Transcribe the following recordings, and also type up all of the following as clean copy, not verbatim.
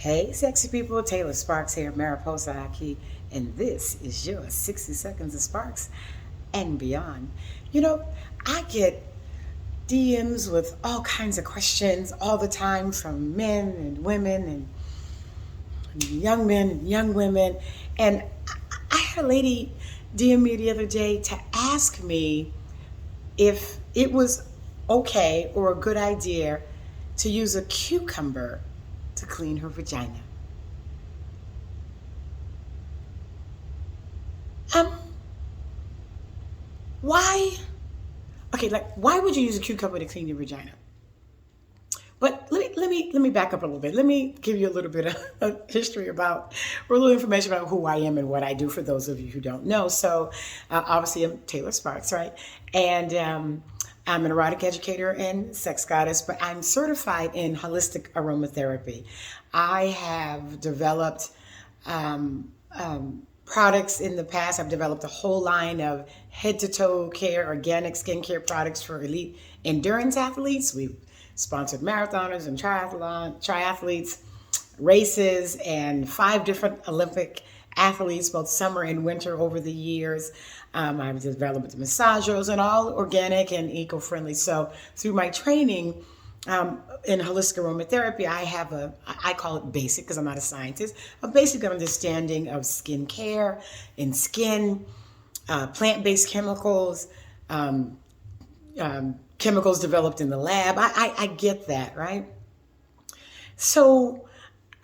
Hey, sexy people, Taylor Sparks here, Mariposa Aki, and this is your 60 Seconds of Sparks and Beyond. You know, I get DMs with all kinds of questions all the time from men and women and young men and young women. And I had a lady DM me the other day to ask me if it was okay or a good idea to use a cucumber to clean her vagina. Um, why? Okay, like why would you use a cucumber to clean your vagina? But let me back up a little bit. Let me give you a little bit of history about, or a little information about who I am and what I do for those of you who don't know. So, obviously, I'm Taylor Sparks, right? And I'm an erotic educator and sex goddess, but I'm certified in holistic aromatherapy. I have developed products in the past. I've developed a whole line of head to toe care, organic skincare products for elite endurance athletes. We've sponsored marathoners and triathletes, races, and 5 different Olympic athletes, both summer and winter over the years. I've developed massagers and all organic and eco-friendly. So through my training in holistic aromatherapy, I call it basic because I'm not a scientist, a basic understanding of skin care and skin, plant-based chemicals, chemicals developed in the lab. I get that, right? So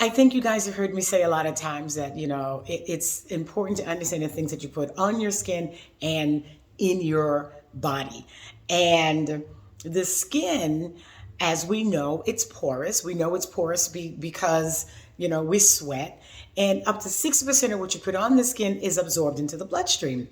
I think you guys have heard me say a lot of times that, it's important to understand the things that you put on your skin and in your body. And the skin, as we know, it's porous. We know it's porous because, we sweat. And up to 60% of what you put on the skin is absorbed into the bloodstream.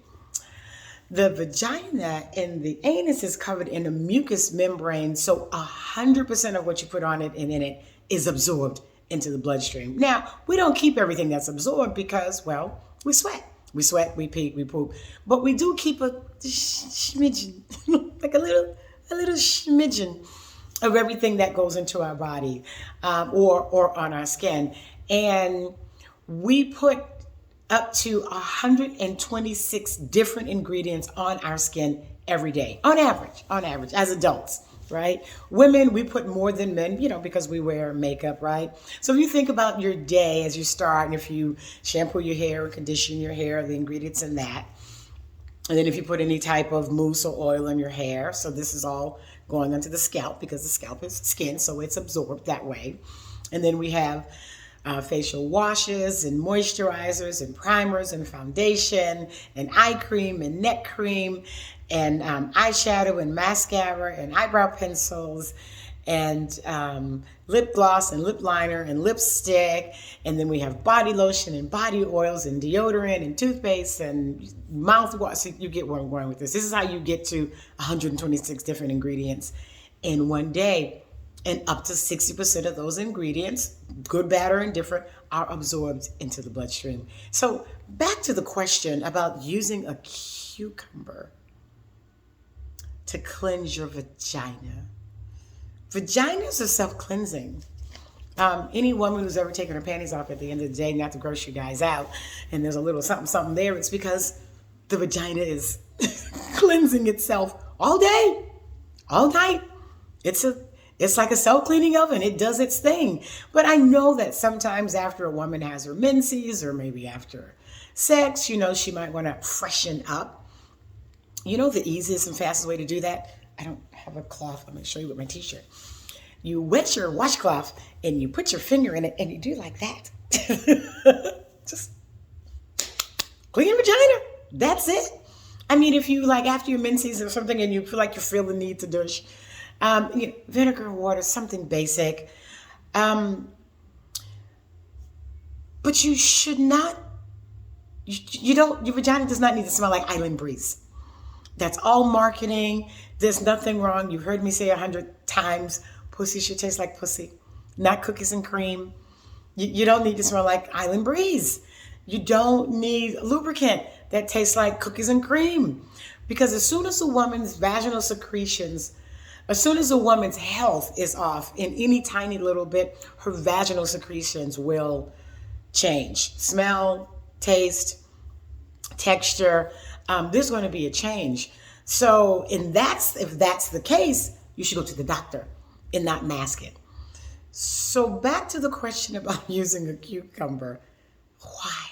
The vagina and the anus is covered in a mucous membrane, so 100% of what you put on it and in it is absorbed into the bloodstream. Now, we don't keep everything that's absorbed because, well, we sweat. We sweat, we pee, we poop. But we do keep a smidgen, like a little smidgen of everything that goes into our body or on our skin. And we put up to 126 different ingredients on our skin every day, on average, as adults, right? Women, we put more than men, because we wear makeup, right? So if you think about your day as you start, and if you shampoo your hair or condition your hair, the ingredients in that, and then if you put any type of mousse or oil in your hair, so this is all going onto the scalp because the scalp is skin, so it's absorbed that way. And then we have facial washes and moisturizers and primers and foundation and eye cream and neck cream and eyeshadow and mascara and eyebrow pencils and lip gloss and lip liner and lipstick. And then we have body lotion and body oils and deodorant and toothpaste and mouthwash. So you get where I'm going with this. This is how you get to 126 different ingredients in one day. And up to 60% of those ingredients, good, bad, or indifferent, are absorbed into the bloodstream. So back to the question about using a cucumber to cleanse your vagina. Vaginas are self-cleansing. Any woman who's ever taken her panties off at the end of the day, not to gross you guys out, and there's a little something there, it's because the vagina is cleansing itself all day, all night. It's like a self-cleaning oven. It does its thing. But I know that sometimes after a woman has her menses or maybe after sex, she might want to freshen up. The easiest and fastest way to do that? I don't have a cloth. I'm going to show you with my t-shirt. You wet your washcloth and you put your finger in it and you do like that. Just clean your vagina. That's it. I mean, if you after your menses or something and you feel like you feel the need to douche, vinegar, water, something basic. But you should not, your vagina does not need to smell like island breeze. That's all marketing. There's nothing wrong. You've heard me say 100 times, pussy should taste like pussy, not cookies and cream. You don't need to smell like island breeze. You don't need lubricant that tastes like cookies and cream. Because as soon as a woman's vaginal secretions As soon as a woman's health is off in any tiny little bit, her vaginal secretions will change. Smell, taste, texture. There's going to be a change. So, if that's the case, you should go to the doctor and not mask it. So back to the question about using a cucumber. Why?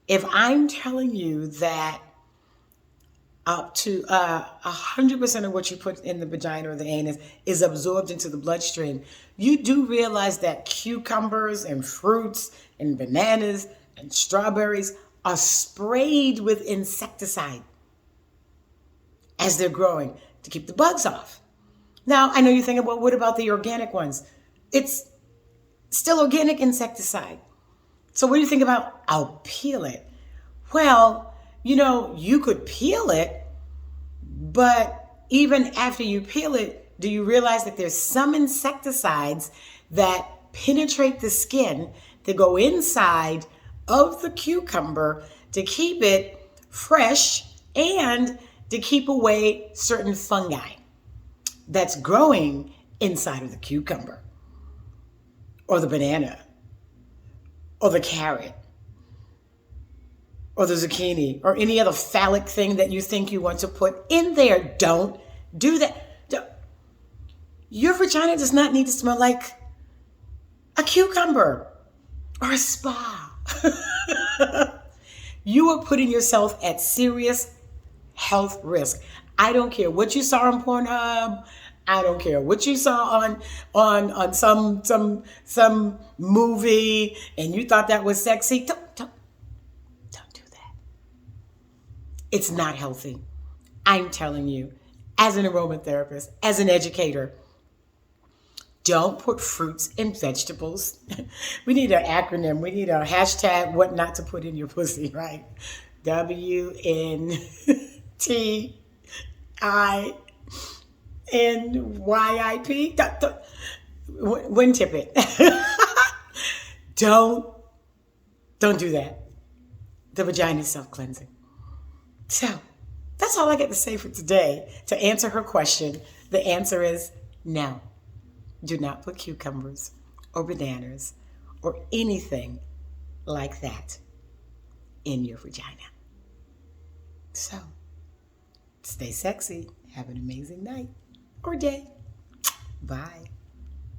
If I'm telling you that up to 100% of what you put in the vagina or the anus is absorbed into the bloodstream, you do realize that cucumbers and fruits and bananas and strawberries are sprayed with insecticide as they're growing to keep the bugs off. Now, I know you're thinking, well, what about the organic ones? It's still organic insecticide. So what do you think about, I'll peel it? Well, you could peel it, but even after you peel it, do you realize that there's some insecticides that penetrate the skin that go inside of the cucumber to keep it fresh and to keep away certain fungi that's growing inside of the cucumber or the banana or the carrot or the zucchini or any other phallic thing that you think you want to put in there. Don't do that. Your vagina does not need to smell like a cucumber or a spa. You are putting yourself at serious health risk. I don't care what you saw on Pornhub. I don't care what you saw on some movie and you thought that was sexy. Don't do that. It's not healthy. I'm telling you, as an aromatherapist, as an educator, don't put fruits and vegetables. We need an acronym. We need a hashtag, what not to put in your pussy, right? WNTINYIP. Win tip it. Don't do that. The vagina is self-cleansing. So that's all I get to say for today. To answer her question, the answer is no. Do not put cucumbers or bananas or anything like that in your vagina. So, stay sexy. Have an amazing night or day. Bye.